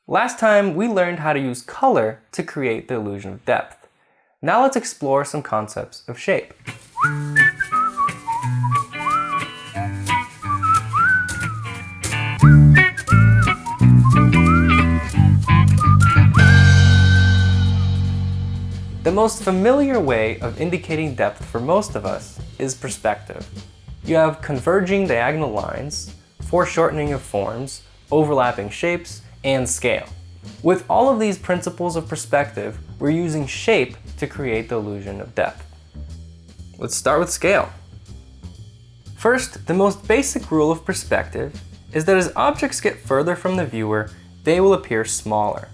Last time we learned how to use color to create the illusion of depth. Now let's explore some concepts of shape. The most familiar way of indicating depth for most of us is perspective. You have converging diagonal lines, foreshortening of forms, overlapping shapes, and scale. With all of these principles of perspective, we're using shape to create the illusion of depth. Let's start with scale. First, the most basic rule of perspective is that as objects get further from the viewer, they will appear smaller.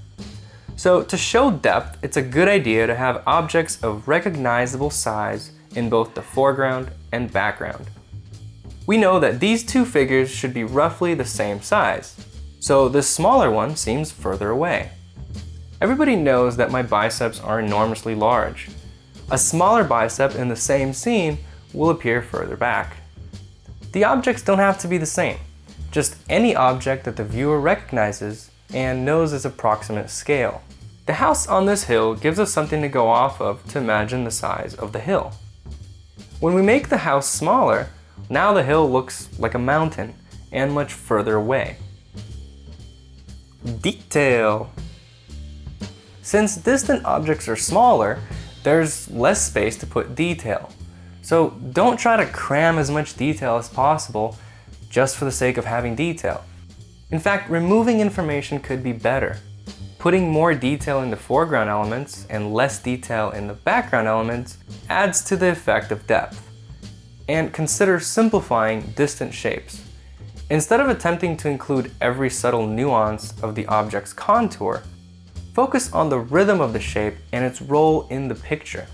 So to show depth, it's a good idea to have objects of recognizable size in both the foreground and background. We know that these two figures should be roughly the same size, so this smaller one seems further away. Everybody knows that my biceps are enormously large. A smaller bicep in the same scene will appear further back. The objects don't have to be the same, just any object that the viewer recognizes and knows its approximate scale. The house on this hill gives us something to go off of to imagine the size of the hill. When we make the house smaller, now the hill looks like a mountain and much further away. Detail. Since distant objects are smaller, there's less space to put detail. So don't try to cram as much detail as possible just for the sake of having detail. In fact, removing information could be better. Putting more detail in the foreground elements and less detail in the background elements adds to the effect of depth. And consider simplifying distant shapes. Instead of attempting to include every subtle nuance of the object's contour, focus on the rhythm of the shape and its role in the picture.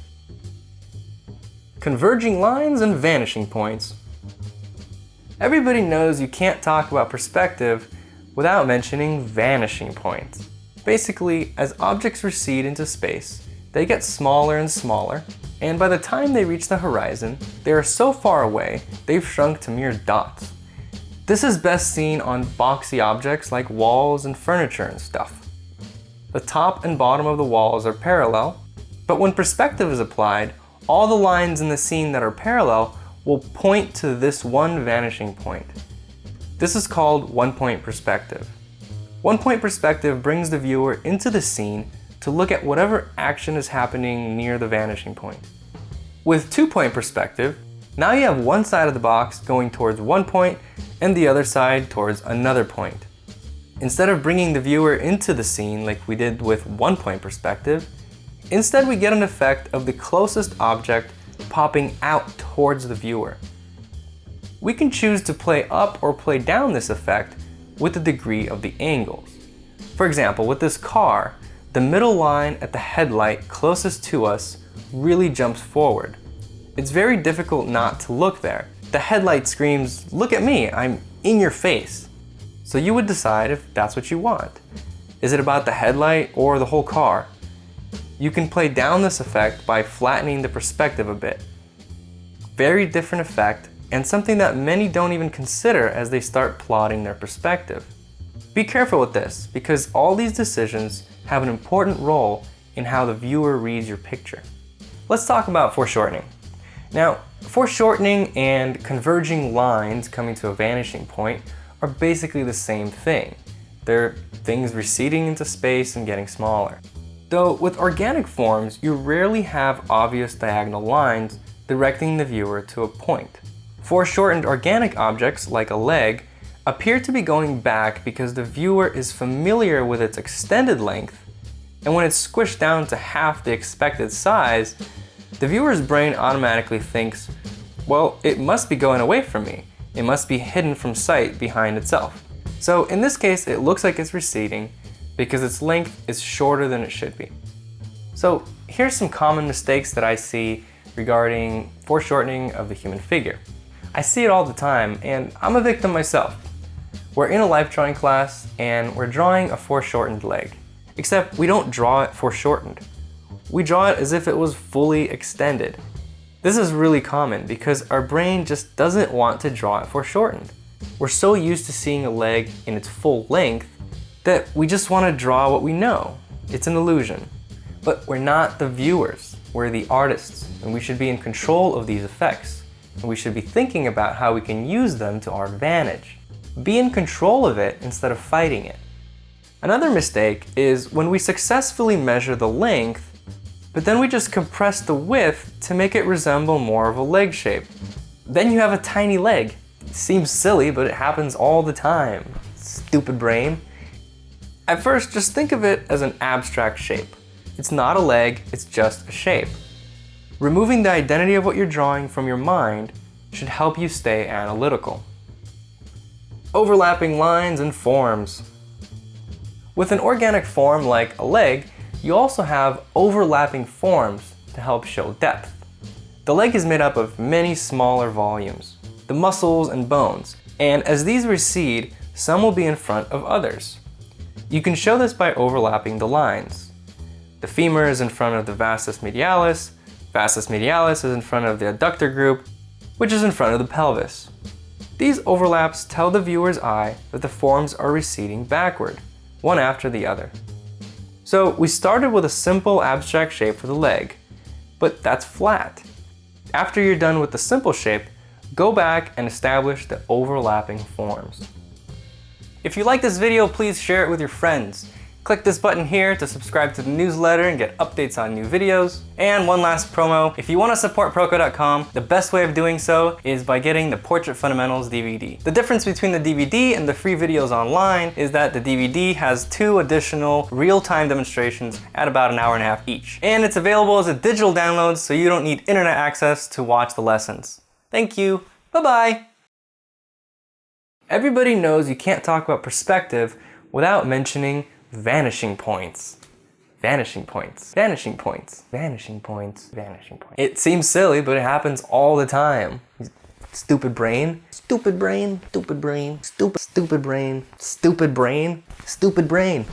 Converging lines and vanishing points. Everybody knows you can't talk about perspective without mentioning vanishing points. Basically, as objects recede into space, they get smaller and smaller, and by the time they reach the horizon, they are so far away, they've shrunk to mere dots. This is best seen on boxy objects like walls and furniture and stuff. The top and bottom of the walls are parallel, but when perspective is applied, all the lines in the scene that are parallel will point to this one vanishing point. This is called one-point perspective. One-point perspective brings the viewer into the scene to look at whatever action is happening near the vanishing point. With two-point perspective, now you have one side of the box going towards one point and the other side towards another point. Instead of bringing the viewer into the scene like we did with one-point perspective, instead we get an effect of the closest object popping out towards the viewer. We can choose to play up or play down this effect with the degree of the angles. For example, with this car, the middle line at the headlight closest to us really jumps forward. It's very difficult not to look there. The headlight screams, "Look at me, I'm in your face." So you would decide if that's what you want. Is it about the headlight or the whole car? You can play down this effect by flattening the perspective a bit. Very different effect, and something that many don't even consider as they start plotting their perspective. Be careful with this, because all these decisions have an important role in how the viewer reads your picture. Let's talk about foreshortening. Now, foreshortening and converging lines coming to a vanishing point are basically the same thing. They're things receding into space and getting smaller. Though with organic forms, you rarely have obvious diagonal lines directing the viewer to a point. Foreshortened organic objects, like a leg, appear to be going back because the viewer is familiar with its extended length, and when it's squished down to half the expected size, the viewer's brain automatically thinks, well, it must be going away from me. It must be hidden from sight behind itself. So in this case, it looks like it's receding because its length is shorter than it should be. So here's some common mistakes that I see regarding foreshortening of the human figure. I see it all the time, and I'm a victim myself. We're in a life drawing class, and we're drawing a foreshortened leg. Except we don't draw it foreshortened. We draw it as if it was fully extended. This is really common because our brain just doesn't want to draw it foreshortened. We're so used to seeing a leg in its full length that we just want to draw what we know. It's an illusion. But we're not the viewers, we're the artists, and we should be in control of these effects. And we should be thinking about how we can use them to our advantage. Be in control of it instead of fighting it. Another mistake is when we successfully measure the length, but then we just compress the width to make it resemble more of a leg shape. Then you have a tiny leg. It seems silly, but it happens all the time. Stupid brain. At first, just think of it as an abstract shape. It's not a leg, it's just a shape. Removing the identity of what you're drawing from your mind should help you stay analytical. Overlapping lines and forms. With an organic form like a leg, you also have overlapping forms to help show depth. The leg is made up of many smaller volumes, the muscles and bones, and as these recede, some will be in front of others. You can show this by overlapping the lines. The femur is in front of the vastus medialis is in front of the adductor group, which is in front of the pelvis. These overlaps tell the viewer's eye that the forms are receding backward, one after the other. So we started with a simple abstract shape for the leg, but that's flat. After you're done with the simple shape, go back and establish the overlapping forms. If you like this video, please share it with your friends. Click this button here to subscribe to the newsletter and get updates on new videos. And one last promo, if you want to support Proko.com, the best way of doing so is by getting the Portrait Fundamentals DVD. The difference between the DVD and the free videos online is that the DVD has 2 additional real-time demonstrations at about an hour and a half each. And it's available as a digital download, so you don't need internet access to watch the lessons. Thank you. Bye-bye. Everybody knows you can't talk about perspective without mentioning vanishing points. Vanishing points. Vanishing points. Vanishing points. Vanishing points. It seems silly, but it happens all the time. Stupid brain. Stupid brain. Stupid brain. Stupid brain. Stupid brain. Stupid brain.